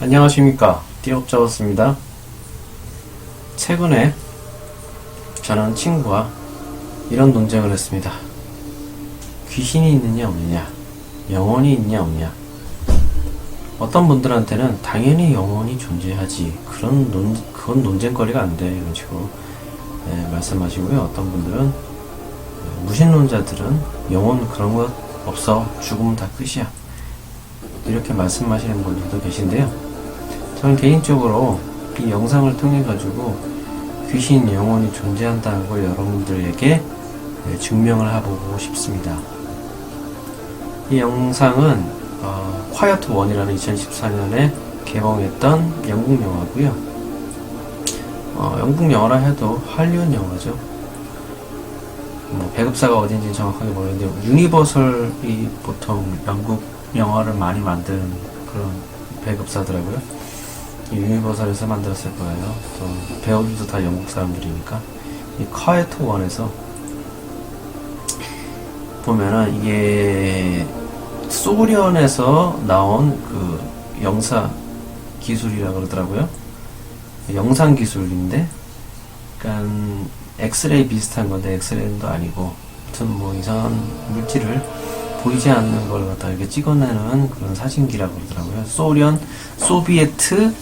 안녕하십니까, 띠업잡았습니다. 최근에 저는 친구와 이런 논쟁을 했습니다. 귀신이 있느냐 없느냐, 영혼이 있냐 없느냐. 어떤 분들한테는 당연히 영혼이 존재하지, 그건 논쟁거리가 안 돼, 이런 식으로 말씀하시고요. 어떤 분들은 무신론자들은 영혼 그런 것 없어, 죽으면 다 끝이야, 이렇게 말씀하시는 분들도 계신데요. 저는 개인적으로 이 영상을 통해 가지고 귀신, 영혼이 존재한다는 걸 여러분들에게 증명을 해보고 싶습니다. 이 영상은 quiet 1이라는 2014년에 개봉했던 영국 영화고요. 영국 영화라 해도 할리우드 영화죠. 배급사가 어딘지 정확하게 모르겠는데 유니버설이 보통 영국 영화를 많이 만든 그런 배급사더라고요. 유니버설에서 만들었을 거예요. 또 배우들도 다 영국 사람들이니까. 이 quiet 1에서 보면은 이게 소련에서 나온 그 영사 기술이라 그러더라고요. 영상 기술인데, 그러니까 엑스레이 비슷한 건데 엑스레이도 아니고, 아무튼 뭐 이상한 물질을 보이지 않는 걸 갖다 이렇게 찍어내는 그런 사진기라고 그러더라고요. 소비에트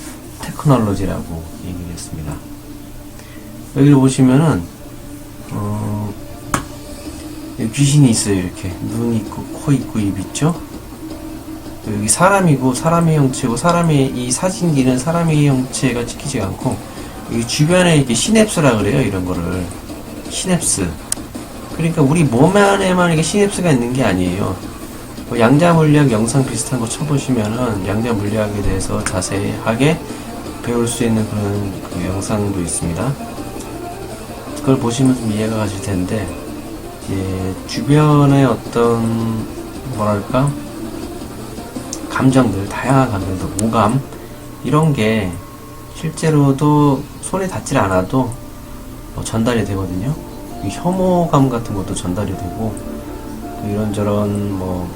테크놀로지라고 얘기를 했습니다. 여기를 보시면은 귀신이 있어요. 이렇게 눈 있고 코 있고 입 있죠. 여기 사람이고 사람의 형체고, 사람의 이 사진기는 사람의 형체가 찍히지 않고 이 주변에 이렇게 시냅스라 그래요. 이런 거를 시냅스. 그러니까 우리 몸 안에만 이게 시냅스가 있는 게 아니에요. 양자물리학 영상 비슷한 거 쳐보시면은 양자물리학에 대해서 자세하게 배울 수 있는 그런 그 영상도 있습니다. 그걸 보시면 좀 이해가 가실 텐데, 주변의 어떤 뭐랄까 감정들, 다양한 감정들, 오감 이런 게 실제로도 손에 닿질 않아도 전달이 되거든요. 혐오감 같은 것도 전달이 되고, 이런저런 뭐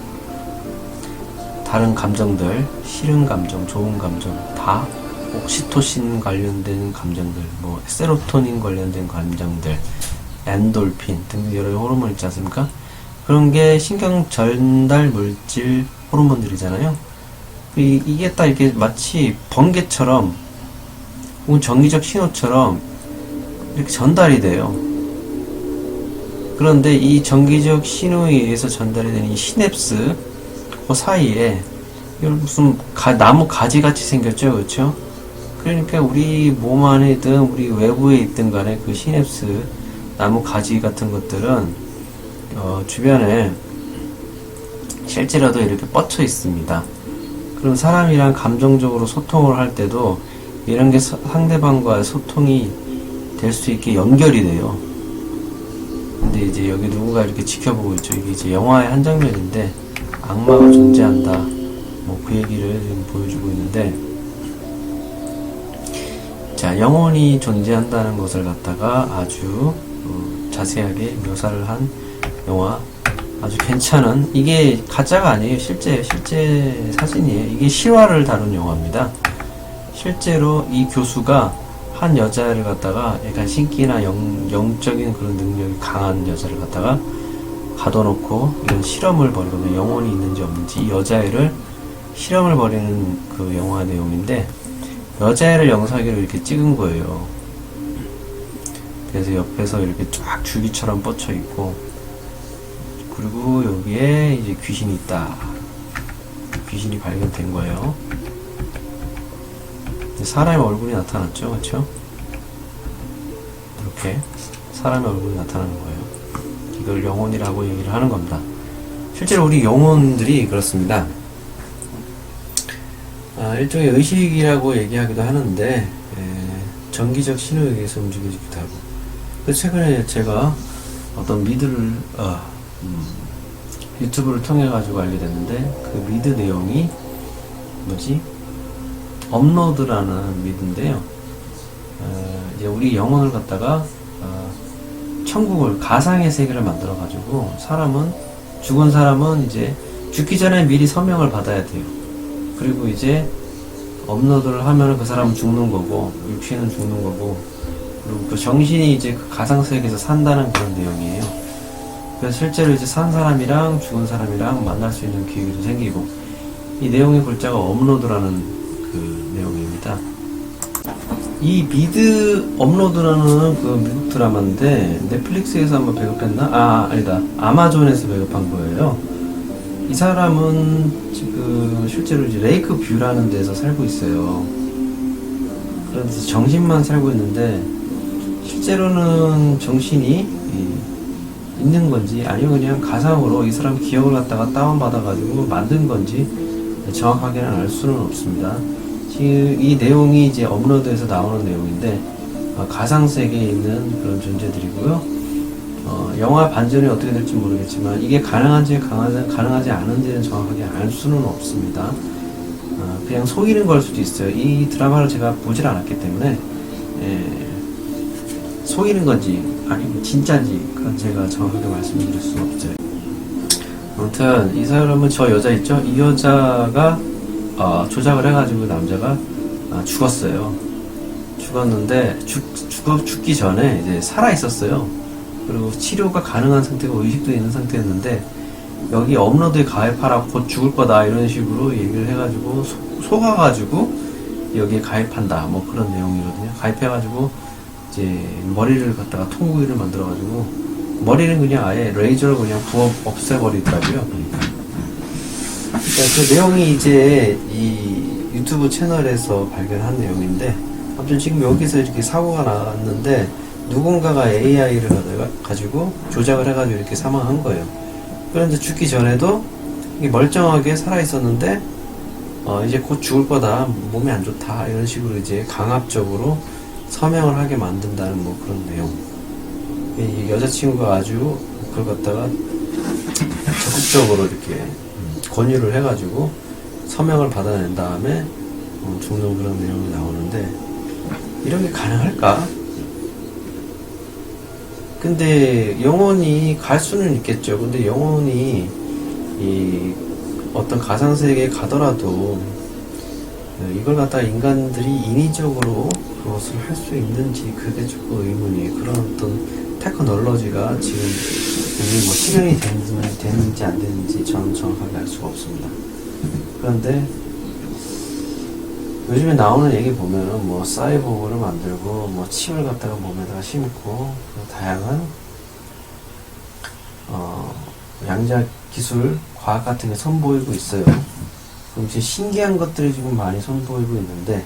다른 감정들, 싫은 감정, 좋은 감정, 다 옥시토신 관련된 감정들, 뭐 세로토닌 관련된 감정들, 엔돌핀 등등 여러 호르몬 있지 않습니까? 그런 게 신경 전달 물질 호르몬들이잖아요. 이게 딱 이렇게 마치 번개처럼 혹은 전기적 신호처럼 이렇게 전달이 돼요. 그런데 이 전기적 신호에 의해서 전달이 되는 이 시냅스 그 사이에 무슨 나무 가지 같이 생겼죠, 그렇죠? 그러니까 우리 몸 안에든 우리 외부에 있든 간에 그 시냅스, 나무 가지 같은 것들은 주변에 실제로도 이렇게 뻗쳐 있습니다. 그럼 사람이랑 감정적으로 소통을 할 때도 이런 게 상대방과의 소통이 될 수 있게 연결이 돼요. 근데 이제 여기 누군가 이렇게 지켜보고 있죠. 이게 이제 영화의 한 장면인데, 악마가 존재한다, 뭐 그 얘기를 지금 보여주고 있는데, 자, 영혼이 존재한다는 것을 갖다가 아주 자세하게 묘사를 한 영화, 아주 괜찮은, 이게 가짜가 아니에요. 실제 사진이에요. 이게 실화를 다룬 영화입니다. 실제로 이 교수가 한 여자를 갖다가 약간 신기나 영적인 그런 능력이 강한 여자를 갖다가 가둬놓고 이런 실험을 벌이거든요. 영혼이 있는지 없는지 이 여자애를 실험을 벌이는 그 영화 내용인데, 여자애를 영상으로 이렇게 찍은 거예요. 그래서 옆에서 이렇게 쫙 줄기처럼 뻗쳐 있고, 그리고 여기에 이제 귀신이 있다. 귀신이 발견된 거예요. 사람의 얼굴이 나타났죠, 그렇죠? 이렇게 사람의 얼굴이 나타나는 거예요. 이걸 영혼이라고 얘기를 하는 겁니다. 실제로 우리 영혼들이 그렇습니다. 일종의 의식이라고 얘기하기도 하는데, 전기적 신호에 의해서 움직여지기도 하고. 최근에 제가 어떤 미드를 유튜브를 통해 가지고 알게 됐는데, 그 미드 내용이 뭐지? 업로드라는 미드인데요. 이제 우리 영혼을 갖다가 천국을, 가상의 세계를 만들어 가지고 죽은 사람은 이제 죽기 전에 미리 서명을 받아야 돼요. 그리고 이제 업로드를 하면 그 사람은 죽는 거고, 육신은 죽는 거고, 그리고 그 정신이 이제 그 가상세계에서 산다는 그런 내용이에요. 그래서 실제로 이제 산 사람이랑 죽은 사람이랑 만날 수 있는 기회도 생기고, 이 내용의 글자가 업로드라는 그 내용입니다. 이 미드 업로드라는 그 미국 드라마인데 넷플릭스에서 한번 배급했나? 아니다. 아마존에서 배급한 거예요. 이 사람은 지금 실제로 이제 레이크 뷰라는 데서 살고 있어요. 그래서 정신만 살고 있는데 실제로는 정신이 있는 건지 아니면 그냥 가상으로 이 사람 기억을 갖다가 다운받아가지고 만든 건지 정확하게는 알 수는 없습니다. 지금 이 내용이 이제 업로드에서 나오는 내용인데 가상세계에 있는 그런 존재들이고요. 영화 반전이 어떻게 될지 모르겠지만 이게 가능한지 가능하지 않은지는 정확하게 알 수는 없습니다. 그냥 속이는 걸 수도 있어요. 이 드라마를 제가 보질 않았기 때문에 속이는 건지 아니면 진짜인지 그건 제가 정확하게 말씀드릴 수는 없어요. 아무튼 이 사람은 저 여자 있죠? 이 여자가 조작을 해가지고 남자가 죽었어요. 죽었는데 죽기 전에 이제 살아 있었어요. 그리고 치료가 가능한 상태고 의식도 있는 상태였는데 여기 업로드에 가입하라 곧 죽을 거다 이런 식으로 얘기를 해가지고 속아가지고 여기에 가입한다 뭐 그런 내용이거든요. 가입해가지고 이제 머리를 갖다가 통구이를 만들어가지고 머리는 그냥 아예 레이저로 그냥 부어 없애버리더라고요. 그러니까 그 내용이 이제 이 유튜브 채널에서 발견한 내용인데 아무튼 지금 여기서 이렇게 사고가 났는데 누군가가 AI를 가지고 조작을 해가지고 이렇게 사망한 거예요. 그런데 죽기 전에도 멀쩡하게 살아있었는데 이제 곧 죽을 거다 몸이 안 좋다 이런 식으로 이제 강압적으로 서명을 하게 만든다는 뭐 그런 내용. 이 여자친구가 아주 그걸 갖다가 적극적으로 이렇게 권유를 해가지고 서명을 받아낸 다음에 죽는 그런 내용이 나오는데 이런 게 가능할까? 근데 영혼이 갈 수는 있겠죠. 근데 영혼이 이 어떤 가상세계에 가더라도 이걸 갖다가 인간들이 인위적으로 그것을 할 수 있는지 그게 조금 의문이에요. 그런 어떤 테크놀로지가 지금 이미 뭐 실현이 되는지 안 되는지 저는 정확하게 알 수가 없습니다. 그런데 요즘에 나오는 얘기 보면은 뭐 사이보그를 만들고 뭐 칩을 갖다가 몸에다가 심고 다양한 양자 기술 과학 같은 게 선보이고 있어요. 그럼 이제 신기한 것들이 지금 많이 선보이고 있는데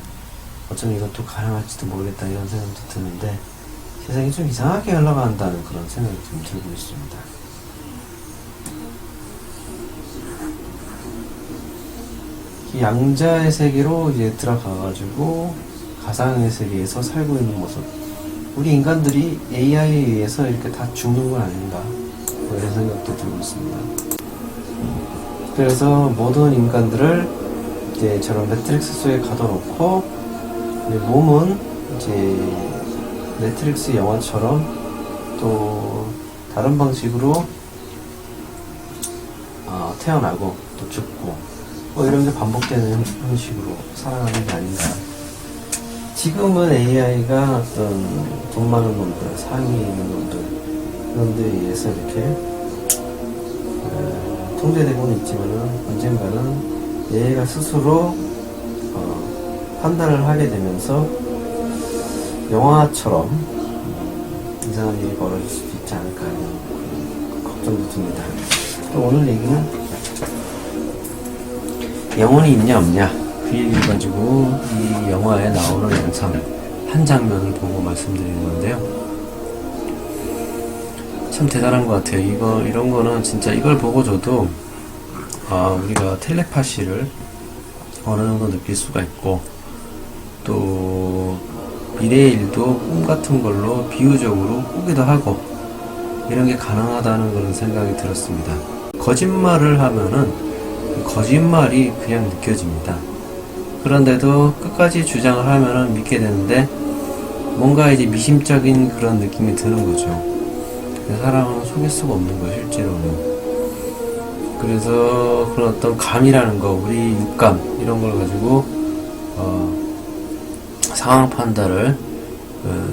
어쩌면 이것도 가능할지도 모르겠다 이런 생각도 드는데 세상이 좀 이상하게 흘러간다는 그런 생각이 좀 들고 있습니다. 이 양자의 세계로 이제 들어가가지고 가상의 세계에서 살고 있는 모습. 우리 인간들이 AI에 의해서 이렇게 다 죽는 건 아닌가 뭐 이런 생각도 들고 있습니다. 그래서 모든 인간들을 이제 저런 매트릭스 속에 가둬놓고 몸은 이제 매트릭스 영화처럼 또 다른 방식으로 태어나고 또 죽고 뭐 이런 게 반복되는 형식으로 살아가는 게 아닌가. 지금은 AI가 어떤 돈 많은 놈들, 상위에 있는 놈들 그런 데 의해서 이렇게 통제되고는 있지만은 언젠가는 얘가 스스로 판단을 하게 되면서 영화처럼 이상한 일이 벌어질 수도 있지 않을까 하는 걱정도 듭니다. 또 오늘 얘기는 영혼이 있냐 없냐 그 얘기를 가지고 이 영화에 나오는 영상 한 장면을 보고 말씀드리는 건데요. 참 대단한 것 같아요. 이런 거는 진짜 이걸 보고 저도 우리가 텔레파시를 어느 정도 느낄 수가 있고 또 미래의 일도 꿈 같은 걸로 비유적으로 꾸기도 하고 이런 게 가능하다는 그런 생각이 들었습니다. 거짓말을 하면은 거짓말이 그냥 느껴집니다. 그런데도 끝까지 주장을 하면은 믿게 되는데 뭔가 이제 미심적인 그런 느낌이 드는 거죠. 사람은 속일 수가 없는 거예요, 실제로는. 그래서 그런 어떤 감이라는 거, 우리 육감 이런 걸 가지고 상황 판단을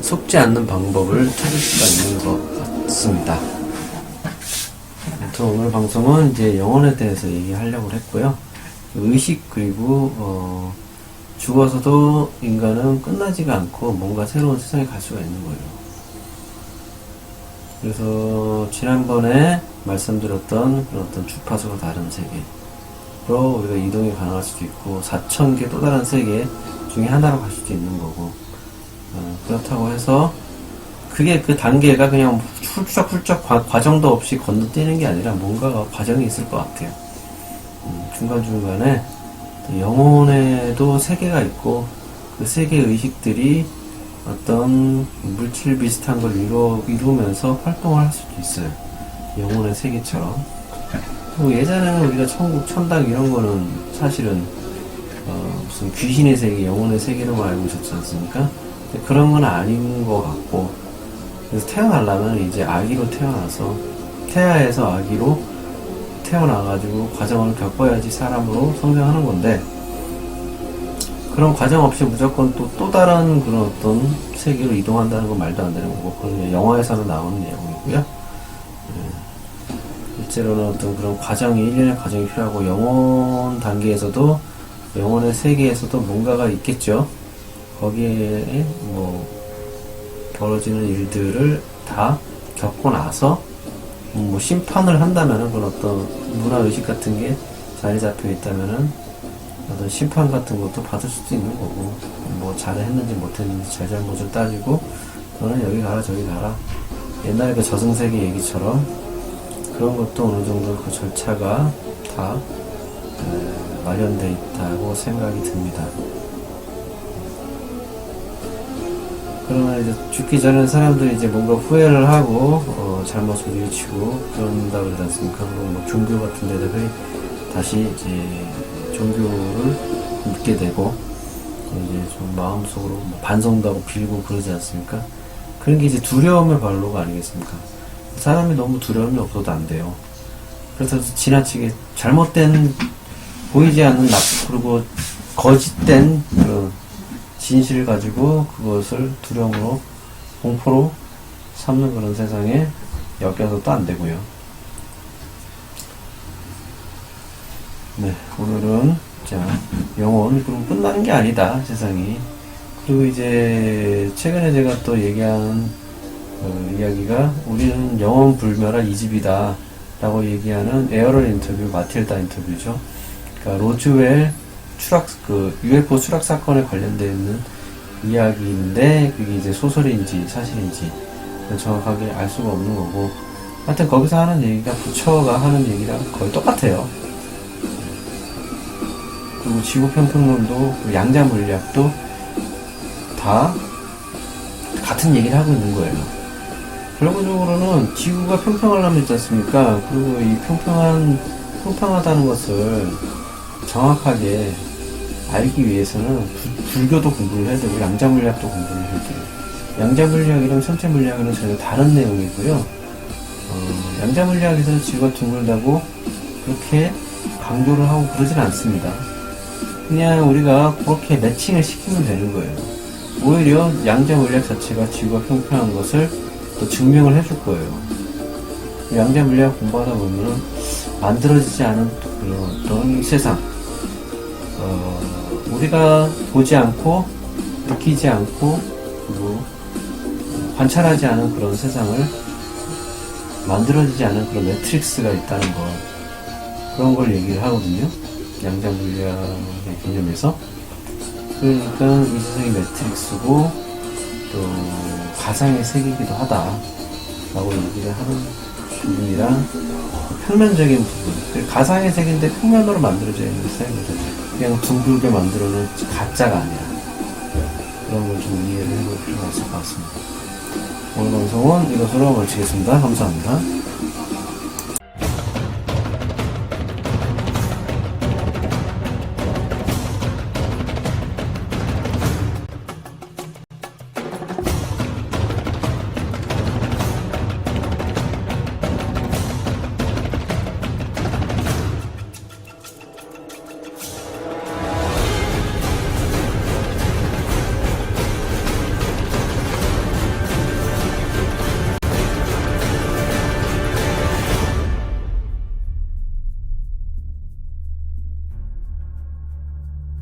속지 않는 방법을 찾을 수가 있는 것 같습니다. 아무튼 오늘 방송은 이제 영혼에 대해서 얘기하려고 했고요. 의식 그리고 죽어서도 인간은 끝나지가 않고 뭔가 새로운 세상에 갈 수가 있는 거예요. 그래서 지난번에 말씀드렸던 그런 어떤 주파수가 다른 세계로 우리가 이동이 가능할 수도 있고 4,000개 또 다른 세계 중에 하나로 갈 수도 있는 거고 그렇다고 해서 그게 그 단계가 그냥 훌쩍훌쩍 과정도 없이 건너뛰는 게 아니라 뭔가 과정이 있을 것 같아요. 중간중간에 영혼에도 세계가 있고 그 세계 의식들이 어떤 물질 비슷한 걸 이루면서 활동을 할 수도 있어요. 영혼의 세계처럼. 예전에는 우리가 천국, 천당 이런 거는 사실은 무슨 귀신의 세계, 영혼의 세계로만 알고 있었지 않습니까? 그런 건 아닌 것 같고, 그래서 태어나려면 이제 아기로 태어나서 태아에서 아기로 태어나가지고 과정을 겪어야지 사람으로 성장하는 건데, 그런 과정 없이 무조건 또 다른 그런 어떤 세계로 이동한다는 건 말도 안 되는 거고, 그건 영화에서는 나오는 내용이고요. 실제로는 어떤 그런 과정이, 일련의 과정이 필요하고, 영혼 단계에서도, 영혼의 세계에서도 뭔가가 있겠죠. 거기에 뭐, 벌어지는 일들을 다 겪고 나서, 뭐, 심판을 한다면은, 그런 어떤 문화의식 같은 게 자리 잡혀 있다면은, 어떤 심판 같은 것도 받을 수도 있는 거고, 뭐, 잘했는지 못했는지 잘잘못을 따지고, 너는 여기 가라, 저기 가라. 옛날에 그 저승세계 얘기처럼, 그런 것도 어느 정도 그 절차가 다 마련되어 있다고 생각이 듭니다. 그러면 이제 죽기 전에 사람들이 이제 뭔가 후회를 하고 잘못을 뉘우치고 그런다 그러지 않습니까? 그리고 뭐 종교 같은 데다가 다시 이제 종교를 믿게 되고 이제 좀 마음속으로 뭐 반성도 하고 빌고 그러지 않습니까? 그런 게 이제 두려움의 발로가 아니겠습니까? 사람이 너무 두려움이 없어도 안 돼요. 그래서 지나치게 잘못된 보이지 않는 그리고 거짓된 그런 진실을 가지고 그것을 두려움으로 공포로 삼는 그런 세상에 엮여서도 안 되고요. 네, 오늘은 자 영혼 그럼 끝나는 게 아니다 세상이. 그리고 이제 최근에 제가 또 얘기한 이야기가 우리는 영원 불멸한 이 집이다 라고 얘기하는 에어럴 인터뷰, 마틸다 인터뷰죠. 그러니까 로즈웰 UFO 추락 사건에 관련되어 있는 이야기인데 그게 이제 소설인지 사실인지 정확하게 알 수가 없는 거고, 하여튼 거기서 하는 얘기가 부처가 하는 얘기랑 거의 똑같아요. 그리고 지구 평평론도 양자 물리학도 다 같은 얘기를 하고 있는 거예요. 결과적으로는 지구가 평평하려면 있지 않습니까? 그리고 이 평평하다는 것을 정확하게 알기 위해서는 불교도 공부를 해야 되고 양자물리학도 공부를 해야 돼요. 양자물리학이랑 천체물리학은 전혀 다른 내용이고요. 양자물리학에서는 지구가 둥글다고 그렇게 강조를 하고 그러진 않습니다. 그냥 우리가 그렇게 매칭을 시키면 되는 거예요. 오히려 양자물리학 자체가 지구가 평평한 것을 또 증명을 해줄 거예요. 양자물리학 공부하다 보면 만들어지지 않은 그런 어떤 세상, 우리가 보지 않고 느끼지 않고 그리고 관찰하지 않은 그런 세상을 만들어지지 않은 그런 매트릭스가 있다는 것, 그런 걸 얘기를 하거든요. 양자물리학의 개념에서. 그러니까 이 세상이 매트릭스고 또 가상의 세계이기도 하다라고 얘기를 하는 부분이랑 평면적인 부분, 가상의 세계인데 평면으로 만들어져 있는 세계거든. 그냥 둥글게 만들어놓은 가짜가 아니라 그런 걸 좀 이해를 해볼 필요가 있을 것 같습니다. 오늘 방송은 이것으로 마치겠습니다. 감사합니다.